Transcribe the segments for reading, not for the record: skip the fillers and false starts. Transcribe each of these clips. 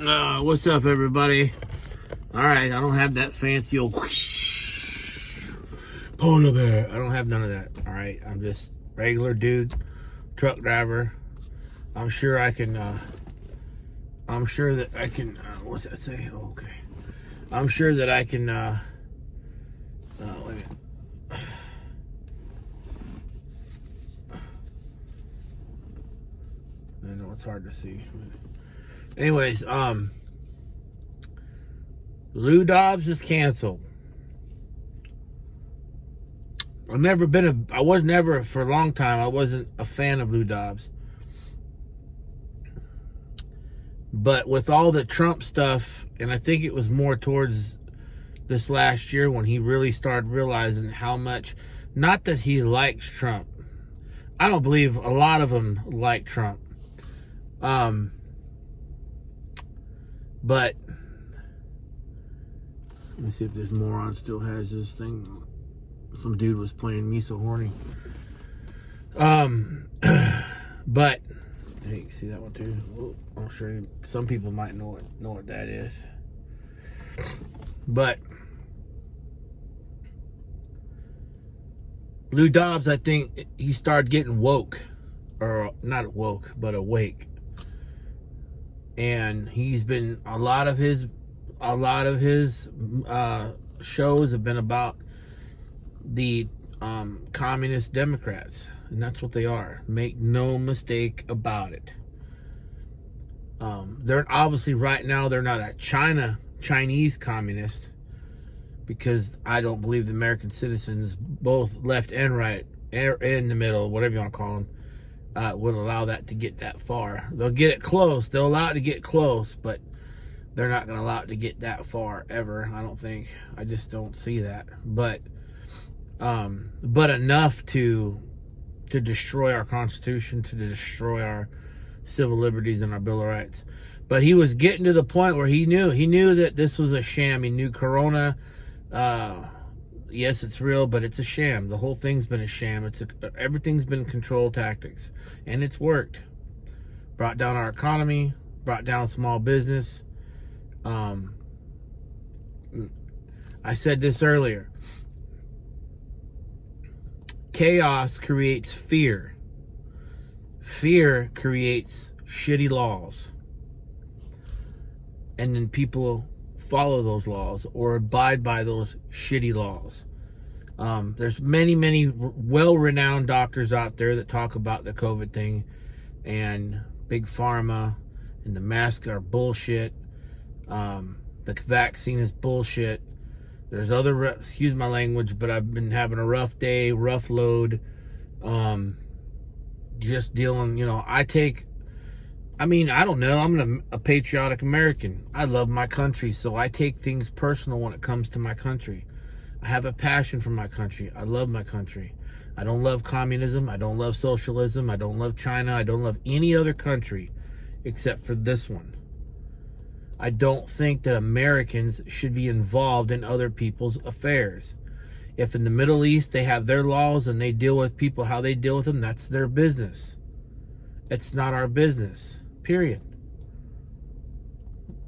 What's up, everybody? All right, I don't have that fancy old polar bear. I don't have none of that. All right, I'm just regular dude, truck driver. I'm sure I can. I'm sure that I can. What's that say? Oh, okay. I'm sure that I can. Wait a minute. I know it's hard to see. Anyways, Lou Dobbs is canceled. I was never, for a long time, I wasn't a fan of Lou Dobbs. But with all the Trump stuff, and I think it was more towards this last year when he really started realizing how much, not that he likes Trump. I don't believe a lot of them like Trump. But let me see if this moron still has this thing. Some dude was playing Me So Horny. But hey, you can see that one too. Oh, I'm sure some people might know what that is. But Lou Dobbs, I think he started getting woke, or not woke, but awake. And he's been a lot of his shows have been about the communist Democrats, and that's what they are. Make no mistake about it. They're obviously right now they're not a Chinese communist, because I don't believe the American citizens, both left and right, in the middle, whatever you want to call them, would allow that to get that far. They'll get it close. They'll allow it to get close, but they're not going to allow it to get that far ever. I don't think. I just don't see that. But enough to destroy our Constitution, to destroy our civil liberties and our Bill of Rights. But he was getting to the point where he knew that this was a sham. He knew Corona. Yes, it's real, but it's a sham. The whole thing's been a sham. Everything's been control tactics, and it's worked. Brought down our economy, brought down small business. I said this earlier. Chaos creates fear. Fear creates shitty laws. And then people follow those laws or abide by those shitty laws. There's many well-renowned doctors out there that talk about the COVID thing, and big pharma and the masks are bullshit. The vaccine is bullshit. There's other, excuse my language, but I've been having a rough day, rough load. Just dealing, I don't know. I'm a patriotic American. I love my country, so I take things personal when it comes to my country. I have a passion for my country. I love my country. I don't love communism. I don't love socialism. I don't love China. I don't love any other country except for this one. I don't think that Americans should be involved in other people's affairs. If in the Middle East they have their laws and they deal with people how they deal with them, that's their business. It's not our business. Period.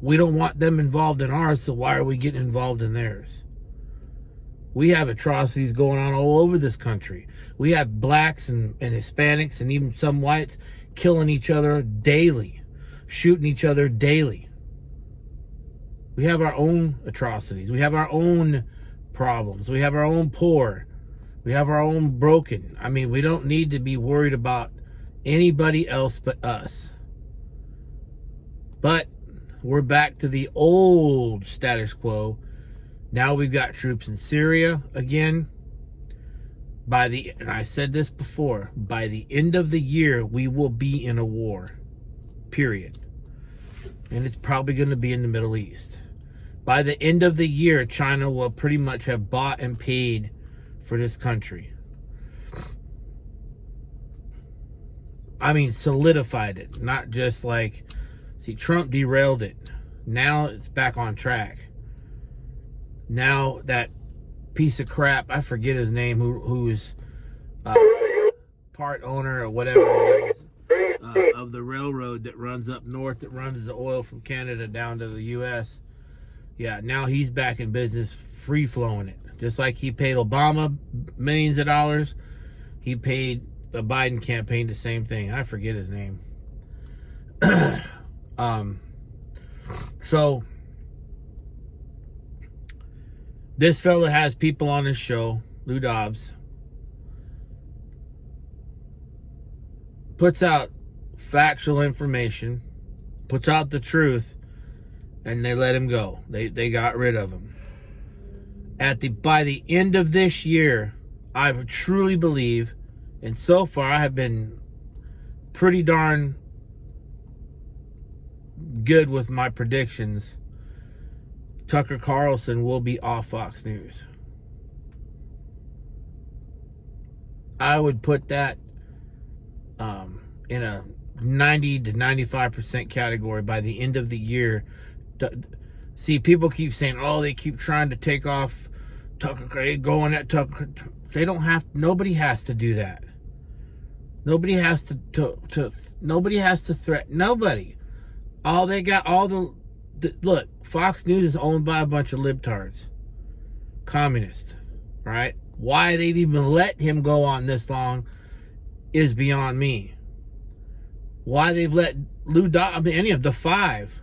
We don't want them involved in ours, so why are we getting involved in theirs? We have atrocities going on all over this country. We have blacks and Hispanics and even some whites killing each other daily, shooting each other daily. We have our own atrocities. We have our own problems. We have our own poor. We have our own broken. We don't need to be worried about anybody else but us. But we're back to the old status quo. Now we've got troops in Syria again. And I said this before, by the end of the year, we will be in a war. Period. And it's probably going to be in the Middle East. By the end of the year, China will pretty much have bought and paid for this country. Solidified it. Not just Trump derailed it. Now it's back on track. Now that piece of crap, I forget his name, who's part owner or whatever it is. of the railroad that runs up north, that runs the oil from Canada down to the U.S. Yeah, now he's back in business, free flowing it. Just like he paid Obama millions of dollars, he paid the Biden campaign the same thing. I forget his name. So this fella has people on his show, Lou Dobbs, puts out factual information, puts out the truth, and they let him go. They got rid of him. By the end of this year, I truly believe, and so far I have been pretty darn good with my predictions, Tucker Carlson will be off Fox News. I would put that in a 90 to 95% category by the end of the year. See, people keep saying, oh, they keep trying to take off Tucker, going at Tucker. They don't have, nobody has to do that. Nobody has to nobody has to threaten, nobody. All they got, look, Fox News is owned by a bunch of libtards, communists, right? Why they've even let him go on this long is beyond me. Why they've let Lou Dobbs, I mean, any of the five,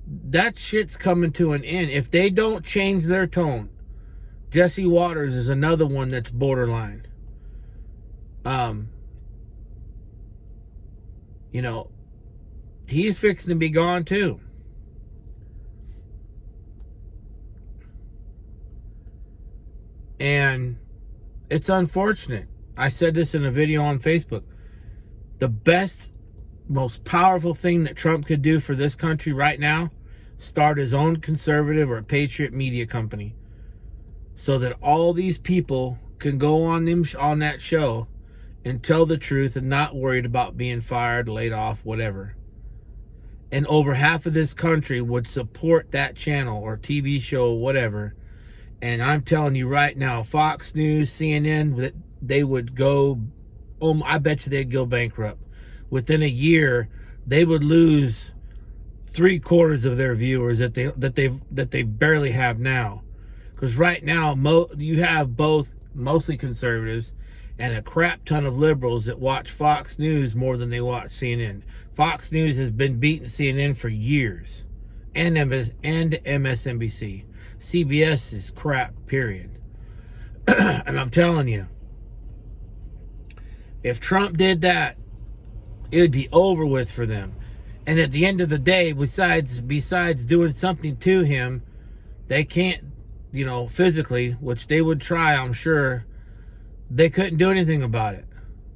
that shit's coming to an end. If they don't change their tone, Jesse Waters is another one that's borderline. You know, he's fixing to be gone too. And it's unfortunate. I said this in a video on Facebook. The best, most powerful thing that Trump could do for this country right now, start his own conservative or patriot media company, so that all these people can go on that show and tell the truth and not worried about being fired, laid off, whatever. And over half of this country would support that channel or TV show, whatever. And I'm telling you right now, Fox News, CNN, they would go, I bet you they'd go bankrupt. Within a year, they would lose 3/4 of their viewers that they barely have now. Because right now, you have both mostly conservatives and a crap ton of liberals that watch Fox News more than they watch CNN. Fox News has been beating CNN for years, and MSNBC. CBS is crap, period. And I'm telling you, if Trump did that, it would be over with for them. And at the end of the day, besides doing something to him, they can't, physically, which they would try, I'm sure, they couldn't do anything about it.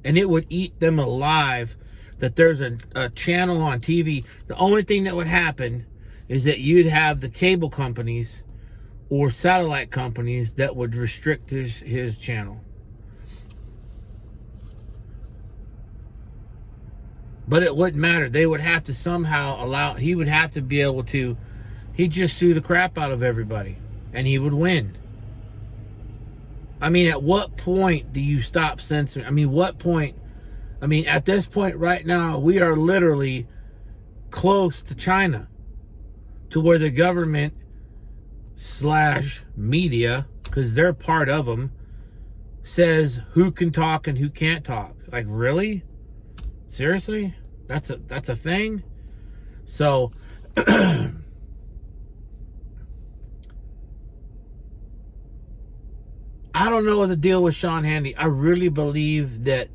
And it would eat them alive that there's a channel on TV. The only thing that would happen is that you'd have the cable companies or satellite companies that would restrict his channel. But it wouldn't matter. They would have to somehow he would have to be able to, he'd just sue the crap out of everybody and he would win. I mean, at what point do you stop censoring? I mean, at this point right now, we are literally close to China, to where the government / media, because they're part of them, says who can talk and who can't talk. Like, really? Seriously? That's a thing? So I don't know what the deal with Sean Hannity. I really believe that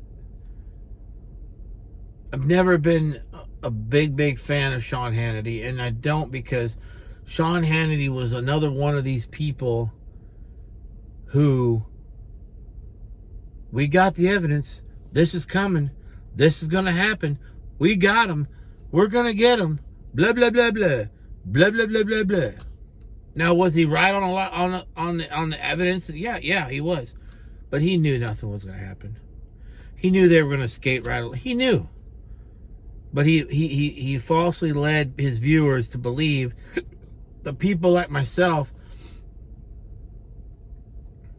I've never been a big fan of Sean Hannity, and I don't, because Sean Hannity was another one of these people who, we got the evidence, this is coming, this is going to happen, we got him, we're going to get him, blah, blah, blah, blah, blah, blah, blah, blah, blah. Now, was he right on a lot on the evidence? Yeah, he was. But he knew nothing was going to happen. He knew they were going to skate right along. He knew. But he falsely led his viewers to believe, the people like myself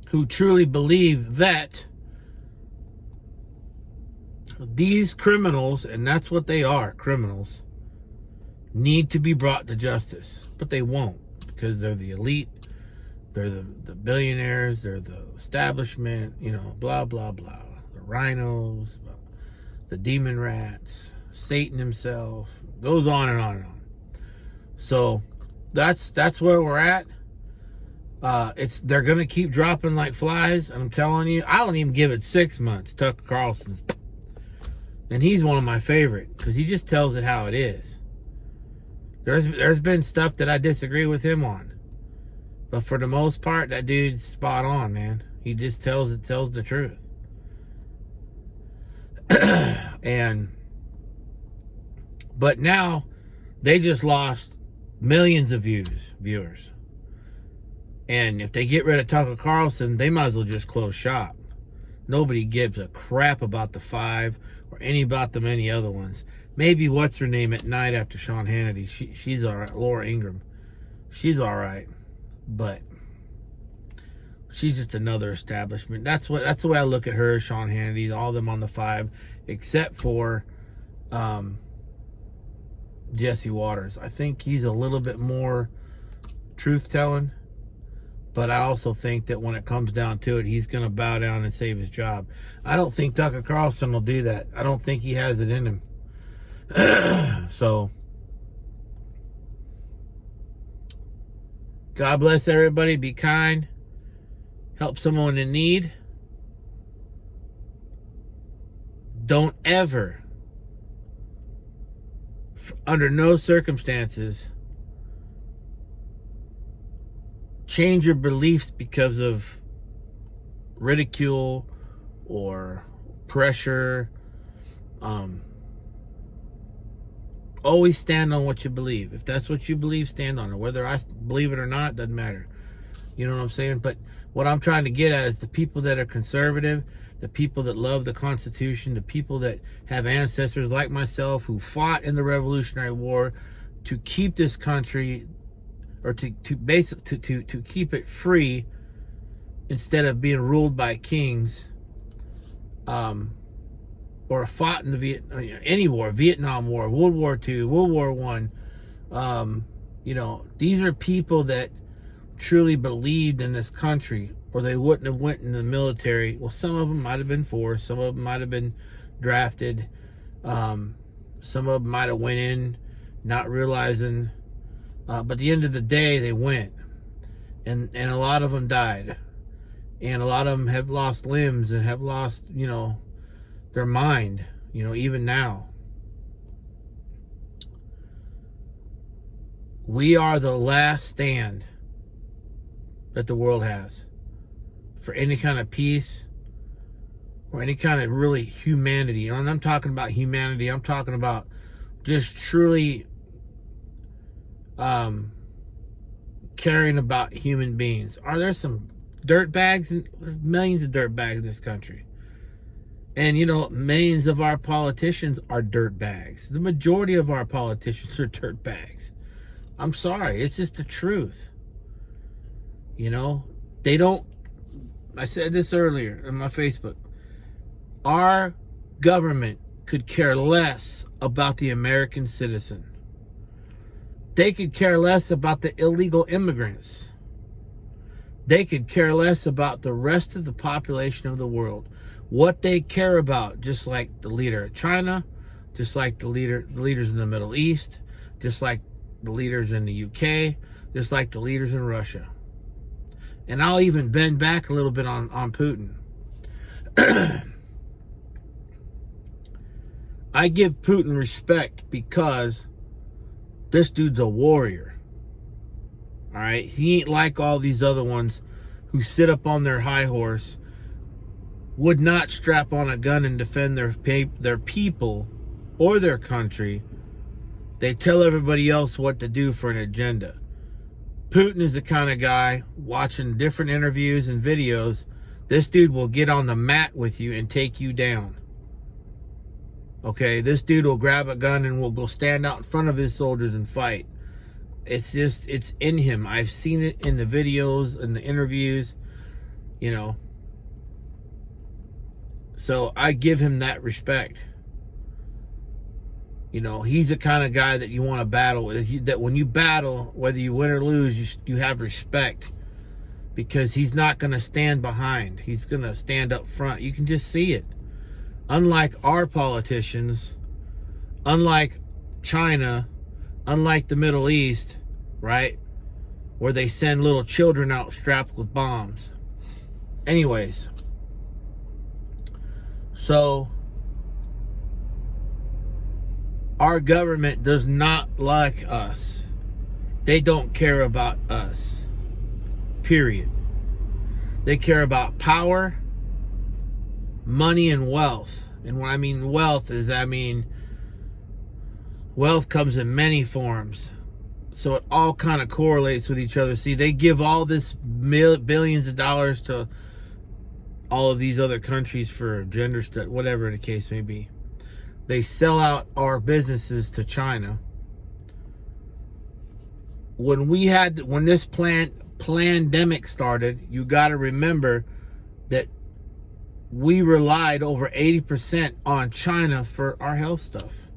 who truly believe that these criminals, and that's what they are, criminals, need to be brought to justice. But they won't, because they're the elite, they're the billionaires, they're the establishment, you know, blah, blah, blah. The rhinos, the demon rats, Satan himself, goes on and on and on. So that's where we're at. They're gonna keep dropping like flies. I'm telling you, I don't even give it 6 months. Tucker Carlson's, and he's one of my favorite because he just tells it how it is. There's been stuff that I disagree with him on, but for the most part, that dude's spot on, man. He just tells the truth. But now they just lost millions of viewers. And if they get rid of Tucker Carlson, they might as well just close shop. Nobody gives a crap about the Five or any other ones. Maybe what's her name at night after Sean Hannity. She's all right. Laura Ingraham. She's all right, but she's just another establishment. That's the way I look at her. Sean Hannity, all of them on the Five, except for Jesse Waters. I think he's a little bit more truth-telling, but I also think that when it comes down to it, he's going to bow down and save his job. I don't think Tucker Carlson will do that. I don't think he has it in him. So, God bless everybody. Be kind. Help someone in need. Don't ever, under no circumstances, change your beliefs because of ridicule or pressure. Always stand on what you believe. If that's what you believe, stand on it. Whether I believe it or not, doesn't matter. You know what I'm saying? But what I'm trying to get at is the people that are conservative, the people that love the Constitution, the people that have ancestors like myself who fought in the Revolutionary War to keep this country, or to keep it free instead of being ruled by kings, or fought in the any war, Vietnam War, World War II, World War I. You know, these are people that truly believed in this country, or they wouldn't have went in the military. Well, some of them might have been forced, some of them might have been drafted, some of them might have went in not realizing, but at the end of the day, they went, and a lot of them died, and a lot of them have lost limbs and have lost, you know, their mind, you know, even now. We are the last stand that the world has for any kind of peace or any kind of really humanity. And I'm talking about humanity. I'm talking about just truly caring about human beings. Are there some dirt bags? There's millions of dirt bags in this country. And, you know, millions of our politicians are dirt bags. The majority of our politicians are dirt bags. I'm sorry. It's just the truth. You know, they don't, I said this earlier on my Facebook, our government could care less about the American citizen. They could care less about the illegal immigrants. They could care less about the rest of the population of the world. What they care about, just like the leader of China, just like the leaders in the Middle East, just like the leaders in the UK, just like the leaders in Russia. And I'll even bend back a little bit on Putin. I give Putin respect because this dude's a warrior. All right? He ain't like all these other ones who sit up on their high horse, would not strap on a gun and defend their people or their country. They tell everybody else what to do for an agenda. Putin is the kind of guy, watching different interviews and videos, this dude will get on the mat with you and take you down. Okay, this dude will grab a gun and will go stand out in front of his soldiers and fight. It's just, it's in him. I've seen it in the videos and the interviews, you know. So I give him that respect. You know, he's the kind of guy that you want to battle with. That when you battle, whether you win or lose, you have respect, because he's not going to stand behind. He's going to stand up front. You can just see it. Unlike our politicians, unlike China, unlike the Middle East, right, where they send little children out strapped with bombs. Anyways, so our government does not like us. They don't care about us. Period. They care about power, money, and wealth. And when I mean wealth is, wealth comes in many forms. So it all kind of correlates with each other. See, they give all this billions of dollars to all of these other countries for gender stuff, whatever the case may be. They sell out our businesses to China. When this pandemic started, you got to remember that we relied over 80% on China for our health stuff,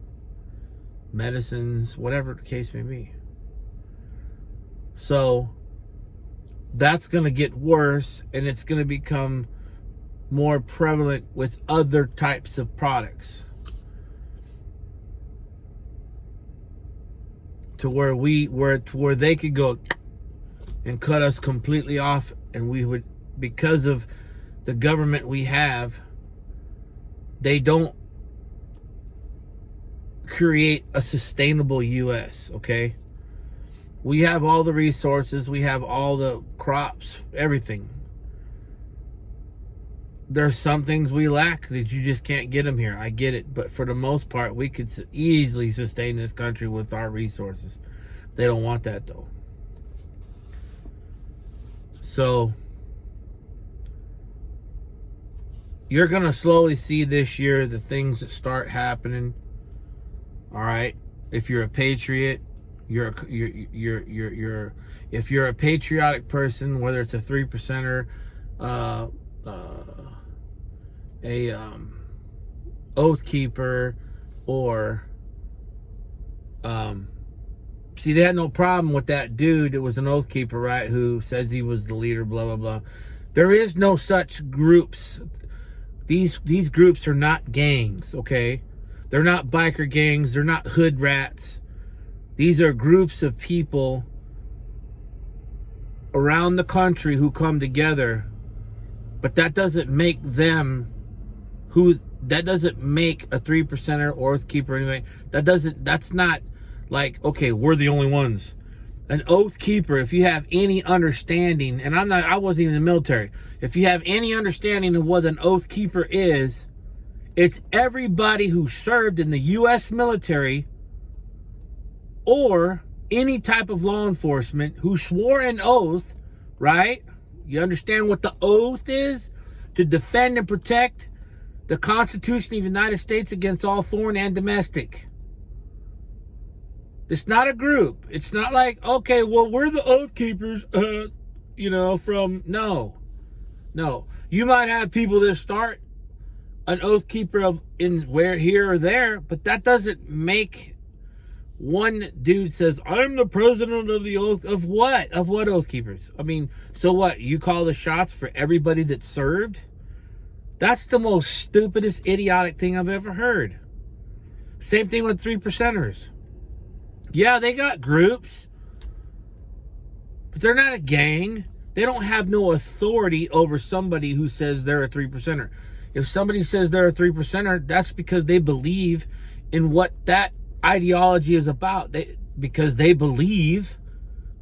medicines, whatever the case may be. So that's going to get worse, and it's going to become more prevalent with other types of products, to where they could go and cut us completely off, and we would, because of the government we have, they don't create a sustainable U.S., okay? We have all the resources, we have all the crops, everything. There's some things we lack that you just can't get them here. I get it, but for the most part, we could easily sustain this country with our resources. They don't want that, though. So you're going to slowly see this year the things that start happening. All right? If you're a patriot, if you're a patriotic person, whether it's a 3%er, oath keeper, or see, they had no problem with that dude that was an oath keeper, right, who says he was the leader, blah blah blah. There is no such groups. These groups are not gangs, okay? They're not biker gangs, they're not hood rats. These are groups of people around the country who come together, but that doesn't make them that doesn't make a 3%er or oath keeper or anything. That's not like, okay, we're the only ones. An oath keeper, if you have any understanding, and I wasn't even in the military. If you have any understanding of what an oath keeper is, it's everybody who served in the U.S. military or any type of law enforcement who swore an oath, right? You understand what the oath is? To defend and protect the Constitution of the United States against all foreign and domestic. It's not a group. It's not like, okay, well, we're the oath keepers, no. You might have people that start an oath keeper here or there, but that doesn't make one dude says, I'm the president of the oath, of what? Of what oath keepers? I mean, so what? You call the shots for everybody that served? That's the most stupidest, idiotic thing I've ever heard. Same thing with 3%ers. Yeah, they got groups, but they're not a gang. They don't have no authority over somebody who says they're a 3%er. If somebody says they're a 3%er, that's because they believe in what that ideology is about. Because they believe,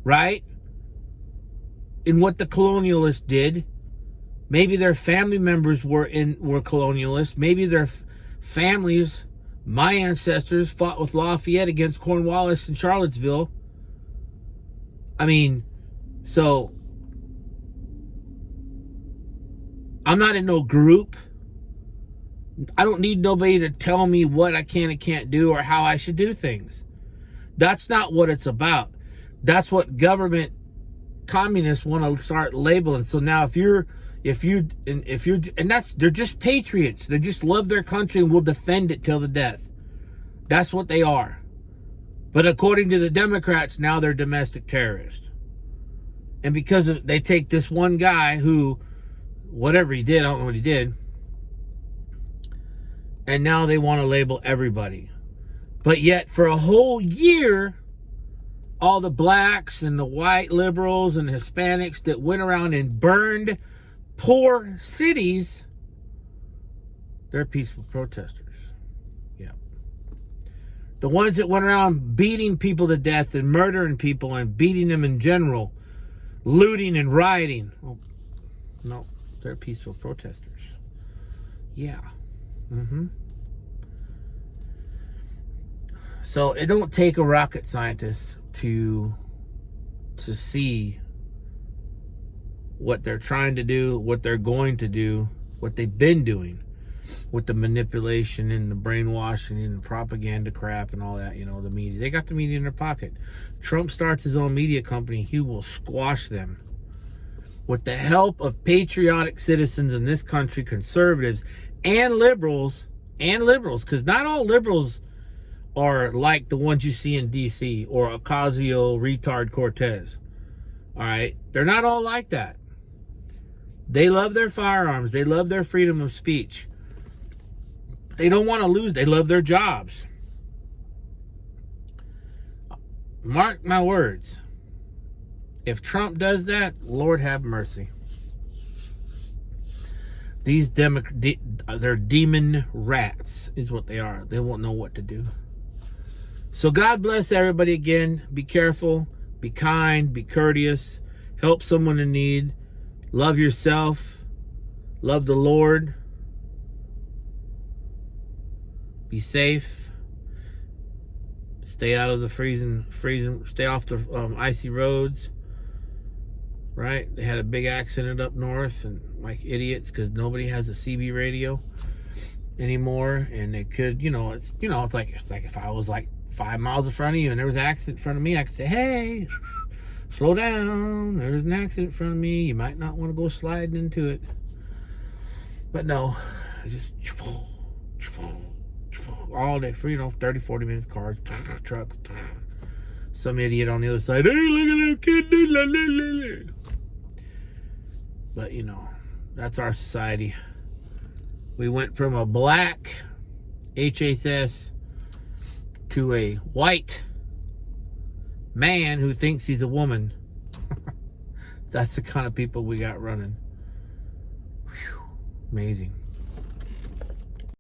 right, in what the colonialists did. Maybe their family members were colonialists. Maybe their families, my ancestors, fought with Lafayette against Cornwallis in Charlottesville. I mean, so I'm not in no group. I don't need nobody to tell me what I can and can't do or how I should do things. That's not what it's about. That's what government communists want to start labeling. So now they're just patriots. They just love their country and will defend it till the death. That's what they are. But according to the Democrats, now they're domestic terrorists. And because they take this one guy who, whatever he did, I don't know what he did, and now they want to label everybody. But yet, for a whole year, all the blacks and the white liberals and Hispanics that went around and burned poor cities, they're peaceful protesters. Yeah. The ones that went around beating people to death and murdering people and beating them in general, looting and rioting. Oh, no, they're peaceful protesters. Yeah. So it don't take a rocket scientist to see what they're trying to do, what they're going to do, what they've been doing with the manipulation and the brainwashing and the propaganda crap and all that, the media. They got the media in their pocket. Trump starts his own media company, he will squash them. With the help of patriotic citizens in this country, conservatives and liberals, because not all liberals are like the ones you see in D.C. or Ocasio retard Cortez. All right? They're not all like that. They love their firearms. They love their freedom of speech. They don't want to lose. They love their jobs. Mark my words. If Trump does that, Lord have mercy. These they're demon rats is what they are. They won't know what to do. So God bless everybody again. Be careful. Be kind. Be courteous. Help someone in need. Love yourself. Love the Lord. Be safe. Stay out of the freezing. Stay off the icy roads. Right? They had a big accident up north, and like idiots, because nobody has a CB radio anymore, and they could, it's like if I was like 5 miles in front of you and there was an accident in front of me, I could say, hey, slow down. There's an accident in front of me. You might not want to go sliding into it. But no, just all day for 30, 40 minutes, cars, trucks, some idiot on the other side, hey, look at that kid. But that's our society. We went from a black HHS to a white man who thinks he's a woman. That's the kind of people we got running. Whew. Amazing.